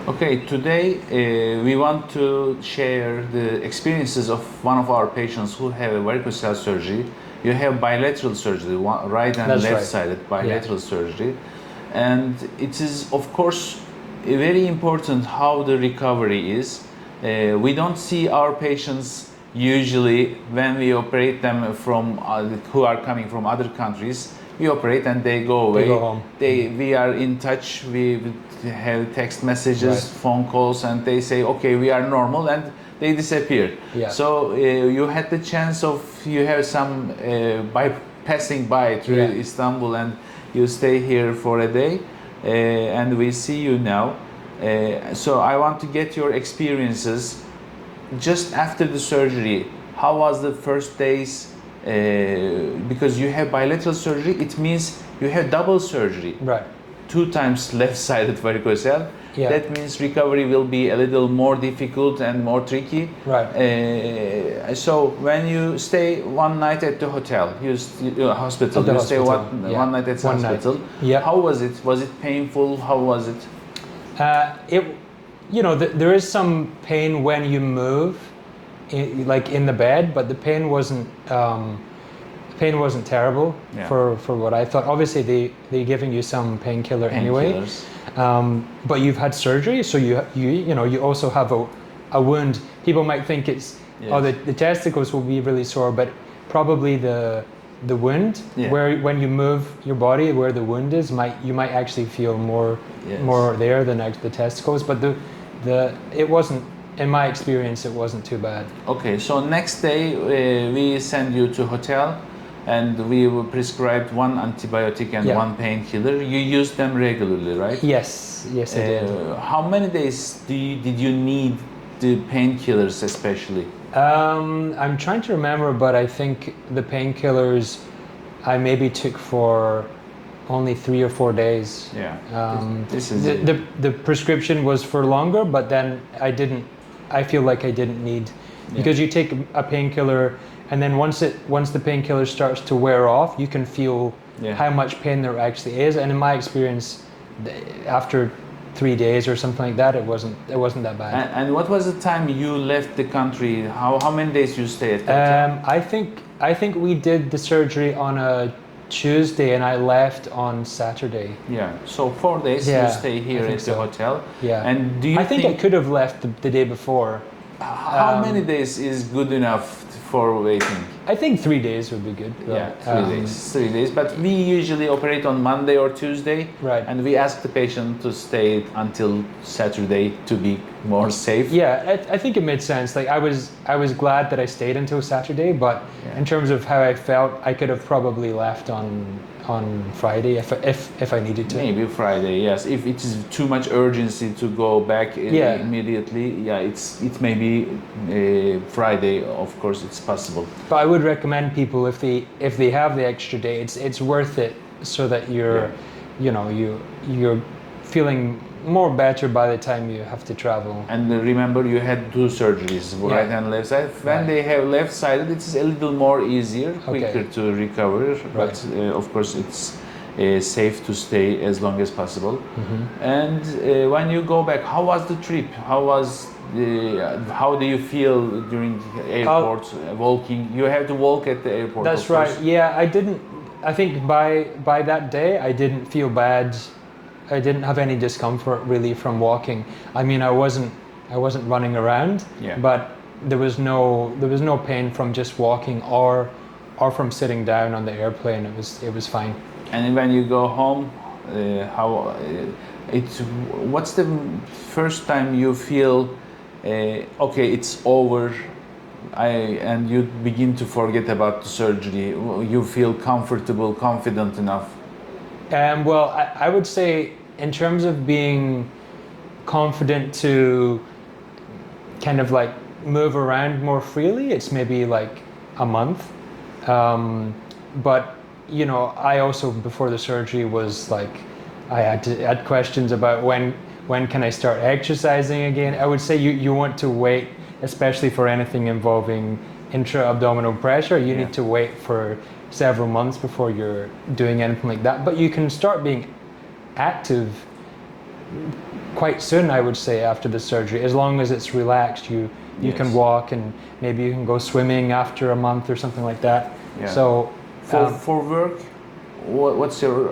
Okay, today we want to share the experiences of one of our patients who have a varicocele surgery. You have bilateral surgery, right and That's right. left-sided bilateral surgery. And it is, of course, very important how the recovery is. We don't see our patients usually when we operate them from who are coming from other countries. We operate and they go away. They go home. We are in touch. We have text messages, phone calls, and they say, okay, we are normal, and they disappear. Yeah. So you had the chance of, you have some by passing by through Istanbul, and you stay here for a day, and we see you now. So I want to get your experiences just after the surgery. How was the first days? Because you have bilateral surgery, it means you have double surgery. Right. 2 times left-sided varicocele. Yeah. That means recovery will be a little more difficult and more tricky. Right. So when you stay one night at the hotel, hospital, you stay one night at the hospital. Yeah. How was it? Was it painful? How was it? There is some pain when you move, like in the bed, but the pain wasn't terrible for what I thought. Obviously, they're giving you some painkiller anyway. But you've had surgery, so you also have a wound. People might think it's the testicles will be really sore, but probably the wound where when you move your body where the wound is you might actually feel more there than the testicles. But it wasn't. In my experience, it wasn't too bad. Okay, so next day we send you to hotel, and we will prescribe 1 antibiotic and 1 painkiller. You use them regularly, right? Yes, I did. How many days did you need the painkillers especially? I'm trying to remember, but I think the painkillers I maybe took for only 3 or 4 days. Yeah. The prescription was for longer, but then I feel like I didn't need, because you take a painkiller, and then once the painkiller starts to wear off, you can feel how much pain there actually is. And in my experience, after 3 days or something like that, it wasn't that bad. And what was the time you left the country? How many days you stay at the hotel? I think we did the surgery on a Tuesday, and I left on Saturday. Yeah, so 4 days you stay here at the hotel. Yeah, and do you I think I could have left the day before. How many days is good enough for waiting? I think 3 days would be good. Yeah, 3 days. But we usually operate on Monday or Tuesday, right? And we ask the patient to stay until Saturday to be more safe. Yeah, I think it made sense. Like I was glad that I stayed until Saturday, but in terms of how I felt, I could have probably left on Friday if I needed to. Maybe Friday, yes. If it is too much urgency to go back immediately, it may be Friday. Of course, it's possible. But I would recommend people, if they have the extra day, it's worth it, so that you're feeling more better by the time you have to travel. And remember, you had 2 surgeries, right and left side. When they have left-sided, it's a little more easier, quicker to recover. But of course, it's safe to stay as long as possible. And when you go back, how was the trip? How do you feel during the airport walking? You have to walk at the airport. That's right. Yeah, I think by that day I didn't feel bad. I didn't have any discomfort really from walking. I mean, I wasn't running around, but there was no pain from just walking or from sitting down on the airplane. It was fine. And when you go home, what's the first time you feel okay, it's over, and you begin to forget about the surgery? You feel comfortable, confident enough? Well, I would say, in terms of being confident to kind of like move around more freely, it's maybe like a month. But I also, before the surgery, was like, I had questions about when can I start exercising again. I would say you want to wait, especially for anything involving intra-abdominal pressure. You need to wait for several months before you're doing anything like that. But you can start being active quite soon, I would say, after the surgery. As long as it's relaxed, you Yes. can walk, and maybe you can go swimming after a month or something like that. Yeah. So For work, what's your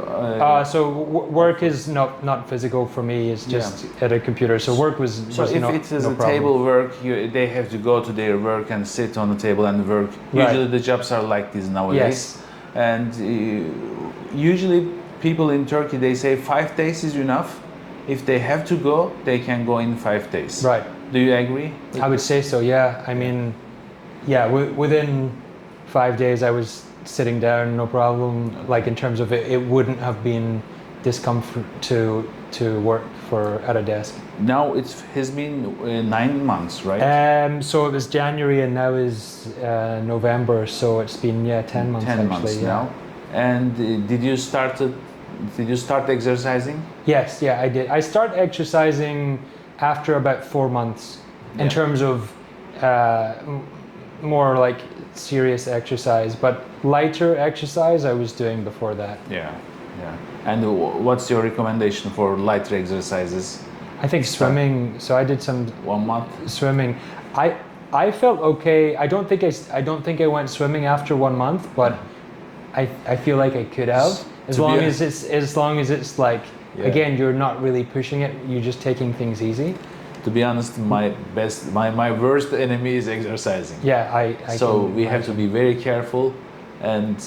work is not physical for me. It's just at a computer. So work was so if not, it is no a problem. table work, they have to go to their work and sit on the table and work. Right. Usually the jobs are like this nowadays. Yes. And usually people in Turkey, they say 5 days is enough. If they have to go, they can go in 5 days. Right. Do you agree? I would say so. Yeah. I mean, yeah. Within 5 days, I was sitting down, no problem. Like in terms of it wouldn't have been discomfort to work at a desk. Now it has been 9 months, right? So it was January, and now is November. So it's been 10 months. 10 actually, months yeah. now. And did you start exercising? Yes, yeah, I did. I started exercising after about 4 months in terms of more like serious exercise, but lighter exercise I was doing before that. Yeah. And what's your recommendation for lighter exercises? I think swimming. So I did some 1 month. swimming. I felt okay. I don't think I went swimming after 1 month, but I feel like I could have. As long as it's like again, you're not really pushing it. You're just taking things easy. To be honest, my worst enemy is exercising. Yeah, so we have to be very careful, and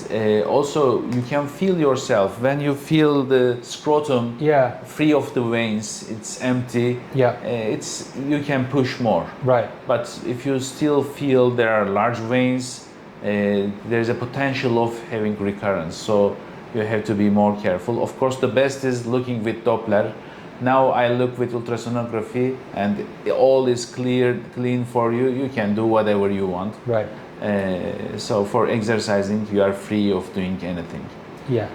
also you can feel yourself when you feel the scrotum free of the veins. It's empty. Yeah, you can push more. Right. But if you still feel there are large veins, there's a potential of having recurrence. So you have to be more careful. Of course, the best is looking with Doppler. Now I look with ultrasonography, and all is clean for you. You can do whatever you want. Right. So for exercising, you are free of doing anything. Yeah.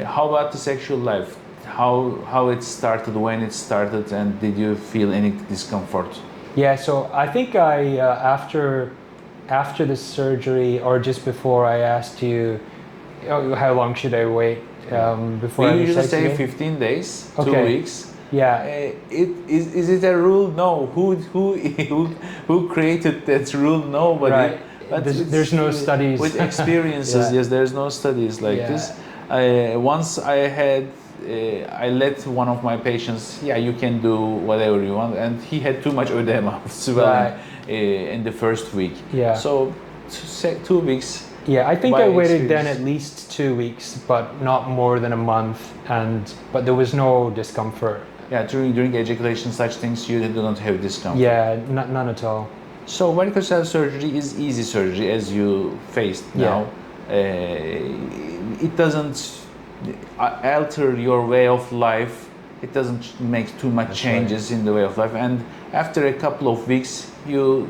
How about the sexual life? How it started, when it started, and did you feel any discomfort? Yeah. So I think I after the surgery, or just before, I asked you, how long should I wait before? We usually say 15 days, 2 weeks. Yeah. Is it a rule? No. Who created that rule? Nobody. Right. But there's no studies. With experiences, yes, there's no studies like this. Once I let one of my patients, you can do whatever you want, and he had too much edema, swelling in the first week. Yeah. So 2 weeks. Yeah, I think I waited then at least 2 weeks, but not more than a month, but there was no discomfort. Yeah, during ejaculation, such things you do not have discomfort. Yeah, none at all. So varicocele surgery is easy surgery, as you faced now. It doesn't alter your way of life. It doesn't make too much changes in the way of life. And after a couple of weeks, you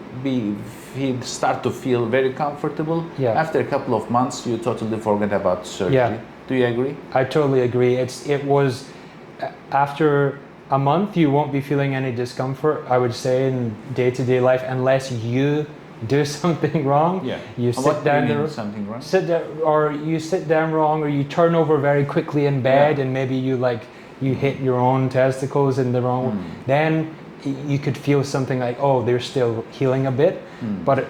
start to feel very comfortable. Yeah. After a couple of months, you totally forget about surgery. Yeah. Do you agree? I totally agree. It was after a month, you won't be feeling any discomfort, I would say, in day-to-day life, unless you do something wrong. Yeah. You sit down. Something wrong? Or you sit down wrong, or you turn over very quickly in bed, and maybe you hit your own testicles in the wrong. Then you could feel something like, oh, they're still healing a bit, but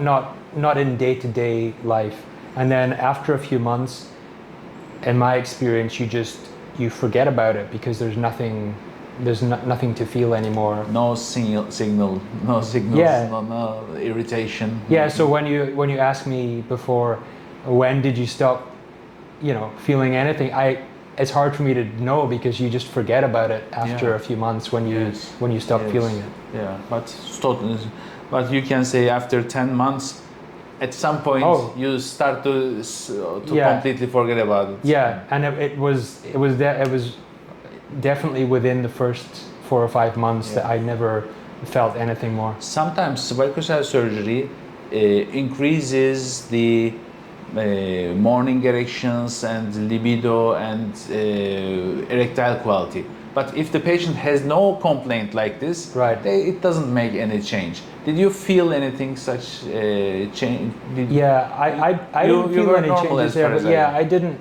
not in day-to-day life. And then after a few months, in my experience, you forget about it, because there's nothing to feel anymore. No signals, no irritation. Yeah. So when you ask me before, when did you stop, feeling anything? It's hard for me to know, because you just forget about it after a few months when you stop feeling it. Yeah, but you can say after 10 months, at some point you start to completely forget about it. Yeah, and it was definitely within the first 4 or 5 months that I never felt anything more. Sometimes varicocele surgery increases the morning erections and libido and erectile quality. But if the patient has no complaint like this, it doesn't make any change. Did you feel anything such change? I didn't feel any changes there. But I didn't.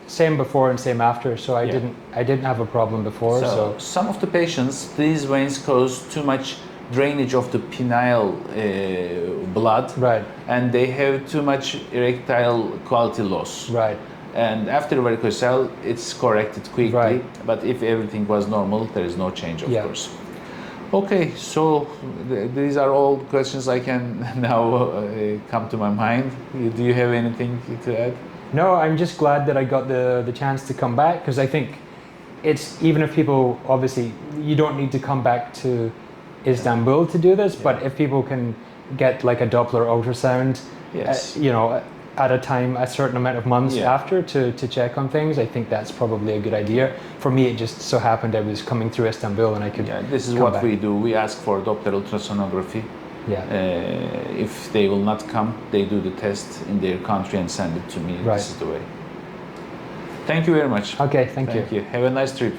same before and same after. So Yeah. I didn't have a problem before. So some of the patients, these veins cause too much drainage of the pineal blood, right, and they have too much erectile quality loss. right. And after varicocele, it's corrected quickly. Right. But if everything was normal, there is no change, of Yeah. course. Okay, so these are all questions I can now come to my mind. Do you have anything to add? No, I'm just glad that I got the chance to come back, because I think it's, even if people, obviously you don't need to come back to Istanbul to do this, but if people can get like a Doppler ultrasound, Yes. you know, at a time, a certain amount of months Yeah. after to check on things, I think that's probably a good idea. For me, it just so happened I was coming through Istanbul and I could. Yeah, this is come what back. we do. We ask for Doppler ultrasonography. Yeah. If they will not come, they do the test in their country and send it to me. Right. This is the way. Thank you very much. Okay, thank you. Thank you. Have a nice trip.